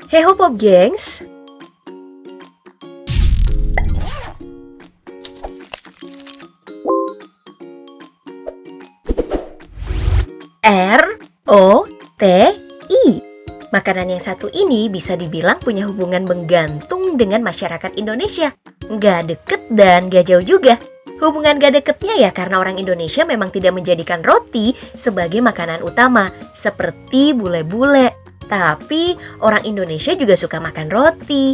Hey ho Pop Gengs, ROTI. Makanan yang satu ini bisa dibilang punya hubungan menggantung dengan masyarakat Indonesia. Nggak deket dan nggak jauh juga. Hubungan gak deketnya ya karena orang Indonesia memang tidak menjadikan roti sebagai makanan utama, seperti bule-bule. Tapi orang Indonesia juga suka makan roti.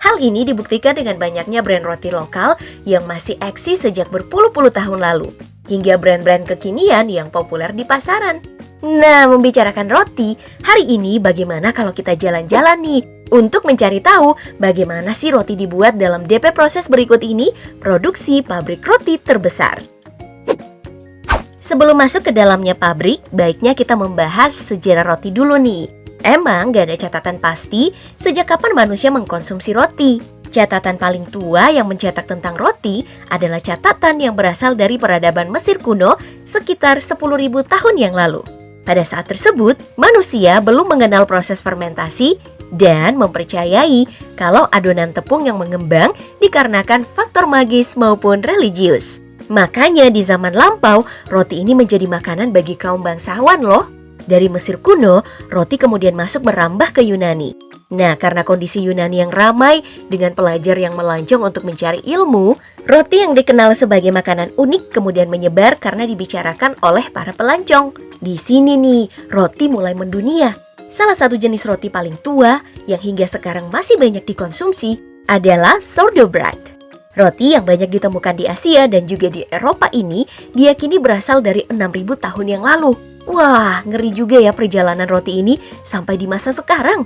Hal ini dibuktikan dengan banyaknya brand roti lokal yang masih eksis sejak berpuluh-puluh tahun lalu, hingga brand-brand kekinian yang populer di pasaran. Nah, membicarakan roti, hari ini bagaimana kalau kita jalan-jalan nih untuk mencari tahu bagaimana sih roti dibuat dalam DP proses berikut ini, produksi pabrik roti terbesar. Sebelum masuk ke dalamnya pabrik, baiknya kita membahas sejarah roti dulu nih. Emang gak ada catatan pasti sejak kapan manusia mengkonsumsi roti. Catatan paling tua yang mencetak tentang roti adalah catatan yang berasal dari peradaban Mesir kuno sekitar 10.000 tahun yang lalu. Pada saat tersebut, manusia belum mengenal proses fermentasi dan mempercayai kalau adonan tepung yang mengembang dikarenakan faktor magis maupun religius. Makanya di zaman lampau, roti ini menjadi makanan bagi kaum bangsawan loh. Dari Mesir kuno, roti kemudian masuk merambah ke Yunani. Nah, karena kondisi Yunani yang ramai dengan pelajar yang melancong untuk mencari ilmu, roti yang dikenal sebagai makanan unik kemudian menyebar karena dibicarakan oleh para pelancong. Di sini nih, roti mulai mendunia. Salah satu jenis roti paling tua yang hingga sekarang masih banyak dikonsumsi adalah sourdough bread. Roti yang banyak ditemukan di Asia dan juga di Eropa ini diyakini berasal dari 6.000 tahun yang lalu. Wah, ngeri juga ya perjalanan roti ini sampai di masa sekarang.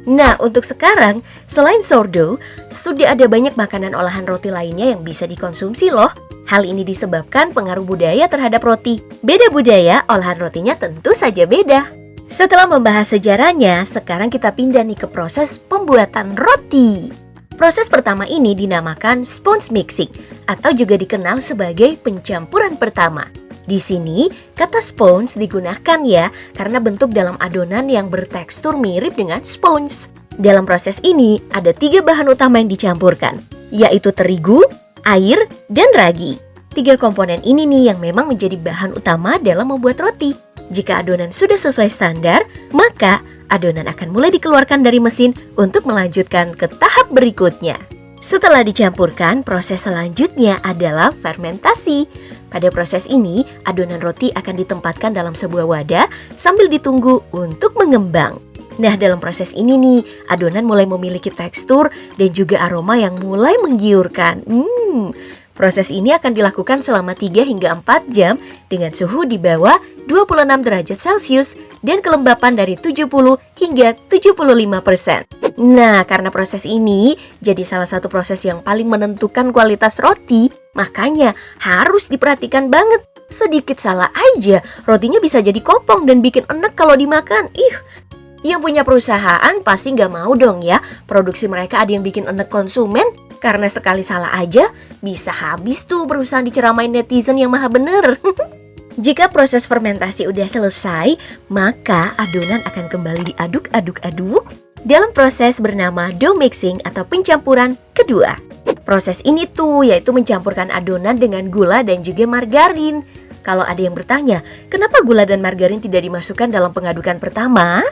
Nah, untuk sekarang, selain sourdough, sudah ada banyak makanan olahan roti lainnya yang bisa dikonsumsi loh. Hal ini disebabkan pengaruh budaya terhadap roti. Beda budaya, olahan rotinya tentu saja beda. Setelah membahas sejarahnya, sekarang kita pindah nih ke proses pembuatan roti. Proses pertama ini dinamakan sponge mixing, atau juga dikenal sebagai pencampuran pertama. Di sini, kata sponge digunakan ya, karena bentuk dalam adonan yang bertekstur mirip dengan sponge. Dalam proses ini, ada 3 bahan utama yang dicampurkan, yaitu terigu, air, dan ragi. 3 komponen ini nih yang memang menjadi bahan utama dalam membuat roti. Jika adonan sudah sesuai standar, maka adonan akan mulai dikeluarkan dari mesin untuk melanjutkan ke tahap berikutnya. Setelah dicampurkan, proses selanjutnya adalah fermentasi. Pada proses ini, adonan roti akan ditempatkan dalam sebuah wadah sambil ditunggu untuk mengembang. Nah, dalam proses ini nih, adonan mulai memiliki tekstur dan juga aroma yang mulai menggiurkan. Proses ini akan dilakukan selama 3 hingga 4 jam dengan suhu di bawah 26 derajat Celcius dan kelembapan dari 70 hingga 75%. Nah, karena proses ini jadi salah satu proses yang paling menentukan kualitas roti, makanya harus diperhatikan banget. Sedikit salah aja, rotinya bisa jadi kopong dan bikin enek kalau dimakan. Yang punya perusahaan pasti nggak mau dong ya, produksi mereka ada yang bikin enek konsumen. Karena sekali salah aja, bisa habis tuh perusahaan diceramain netizen yang maha bener. Jika proses fermentasi udah selesai, maka adonan akan kembali diaduk-aduk-aduk dalam proses bernama dough mixing atau pencampuran kedua. Proses ini tuh yaitu mencampurkan adonan dengan gula dan juga margarin. Kalau ada yang bertanya, kenapa gula dan margarin tidak dimasukkan dalam pengadukan pertama?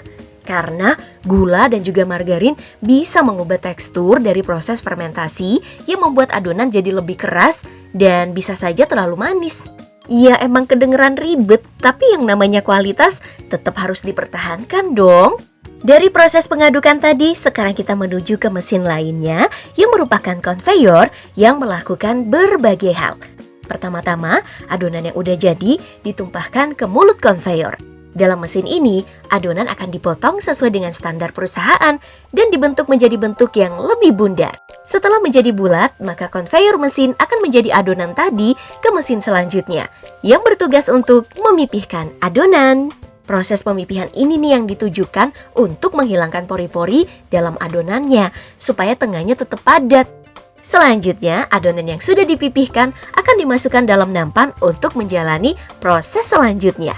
Karena gula dan juga margarin bisa mengubah tekstur dari proses fermentasi yang membuat adonan jadi lebih keras dan bisa saja terlalu manis. Ya emang kedengeran ribet, tapi yang namanya kualitas tetap harus dipertahankan dong. Dari proses pengadukan tadi, sekarang kita menuju ke mesin lainnya yang merupakan konveyor yang melakukan berbagai hal. Pertama-tama, adonan yang udah jadi ditumpahkan ke mulut konveyor. Dalam mesin ini, adonan akan dipotong sesuai dengan standar perusahaan dan dibentuk menjadi bentuk yang lebih bundar. Setelah menjadi bulat, maka konveyor mesin akan menjadi adonan tadi ke mesin selanjutnya yang bertugas untuk memipihkan adonan. Proses pemipihan ini nih yang ditujukan untuk menghilangkan pori-pori dalam adonannya supaya tengahnya tetap padat. Selanjutnya, adonan yang sudah dipipihkan akan dimasukkan dalam nampan untuk menjalani proses selanjutnya.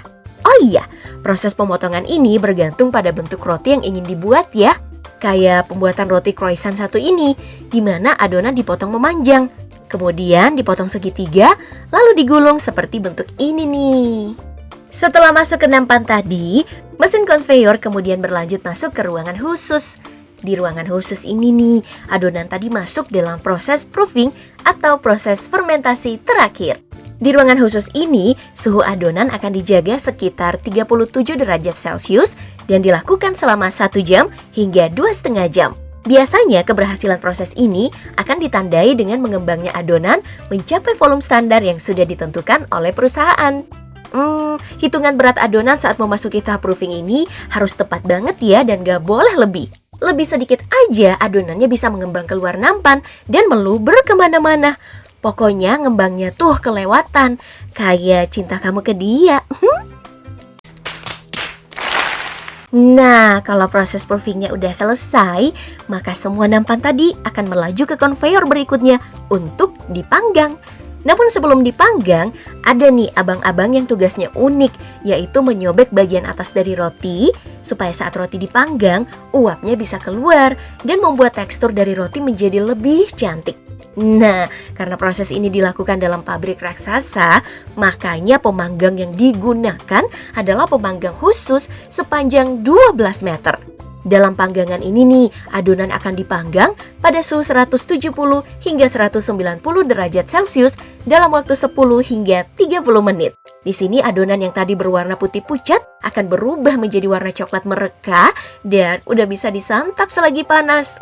Oh iya, proses pemotongan ini bergantung pada bentuk roti yang ingin dibuat ya. Kayak pembuatan roti croissant satu ini, di mana adonan dipotong memanjang, kemudian dipotong segitiga, lalu digulung seperti bentuk ini nih. Setelah masuk ke nampan tadi, mesin konveyor kemudian berlanjut masuk ke ruangan khusus. Di ruangan khusus ini nih, adonan tadi masuk dalam proses proofing atau proses fermentasi terakhir. Di ruangan khusus ini, suhu adonan akan dijaga sekitar 37 derajat Celcius dan dilakukan selama 1 jam hingga 2,5 jam. Biasanya keberhasilan proses ini akan ditandai dengan mengembangnya adonan mencapai volume standar yang sudah ditentukan oleh perusahaan. Hitungan berat adonan saat memasuki tahap proofing ini harus tepat banget ya dan gak boleh lebih. Lebih sedikit aja adonannya bisa mengembang keluar nampan dan meluber kemana-mana. Pokoknya ngembangnya tuh kelewatan, kayak cinta kamu ke dia. Nah, kalau proses proofingnya udah selesai, maka semua nampan tadi akan melaju ke konveyor berikutnya untuk dipanggang. Namun sebelum dipanggang, ada nih abang-abang yang tugasnya unik, yaitu menyobek bagian atas dari roti, supaya saat roti dipanggang, uapnya bisa keluar dan membuat tekstur dari roti menjadi lebih cantik. Nah, karena proses ini dilakukan dalam pabrik raksasa, makanya pemanggang yang digunakan adalah pemanggang khusus sepanjang 12 meter. Dalam panggangan ini nih, adonan akan dipanggang pada suhu 170 hingga 190 derajat Celcius dalam waktu 10 hingga 30 menit. Di sini adonan yang tadi berwarna putih pucat akan berubah menjadi warna coklat mereka dan udah bisa disantap selagi panas.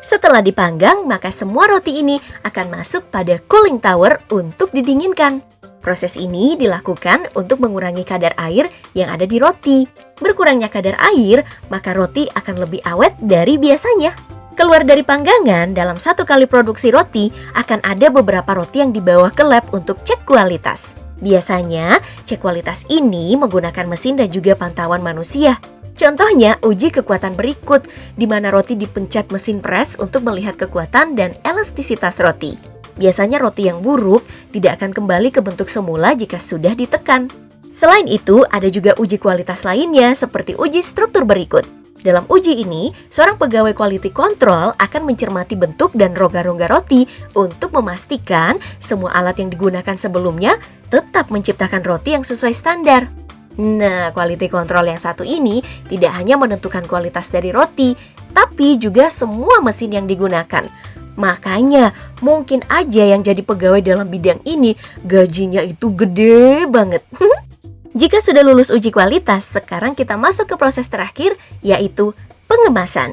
Setelah dipanggang, maka semua roti ini akan masuk pada cooling tower untuk didinginkan. Proses ini dilakukan untuk mengurangi kadar air yang ada di roti. Berkurangnya kadar air, maka roti akan lebih awet dari biasanya. Keluar dari panggangan, dalam 1 kali produksi roti, akan ada beberapa roti yang dibawa ke lab untuk cek kualitas. Biasanya, cek kualitas ini menggunakan mesin dan juga pantauan manusia. Contohnya, uji kekuatan berikut, di mana roti dipencet mesin press untuk melihat kekuatan dan elastisitas roti. Biasanya roti yang buruk tidak akan kembali ke bentuk semula jika sudah ditekan. Selain itu, ada juga uji kualitas lainnya seperti uji struktur berikut. Dalam uji ini, seorang pegawai quality control akan mencermati bentuk dan rongga-rongga roti untuk memastikan semua alat yang digunakan sebelumnya tetap menciptakan roti yang sesuai standar. Nah, quality control yang satu ini tidak hanya menentukan kualitas dari roti, tapi juga semua mesin yang digunakan. Makanya, mungkin aja yang jadi pegawai dalam bidang ini gajinya itu gede banget. Jika sudah lulus uji kualitas, sekarang kita masuk ke proses terakhir, yaitu pengemasan.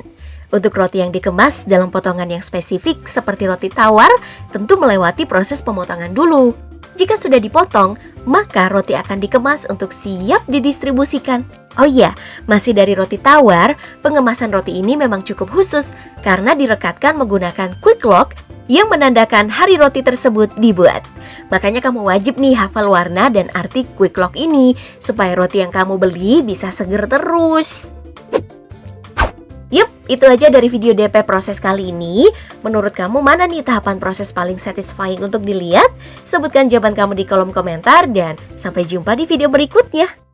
Untuk roti yang dikemas dalam potongan yang spesifik seperti roti tawar, tentu melewati proses pemotongan dulu. Jika sudah dipotong, maka roti akan dikemas untuk siap didistribusikan. Oh iya, masih dari roti tawar, pengemasan roti ini memang cukup khusus karena direkatkan menggunakan quick lock yang menandakan hari roti tersebut dibuat. Makanya kamu wajib nih hafal warna dan arti quick lock ini supaya roti yang kamu beli bisa seger terus. Yup, itu aja dari video DP proses kali ini. Menurut kamu mana nih tahapan proses paling satisfying untuk dilihat? Sebutkan jawaban kamu di kolom komentar dan sampai jumpa di video berikutnya.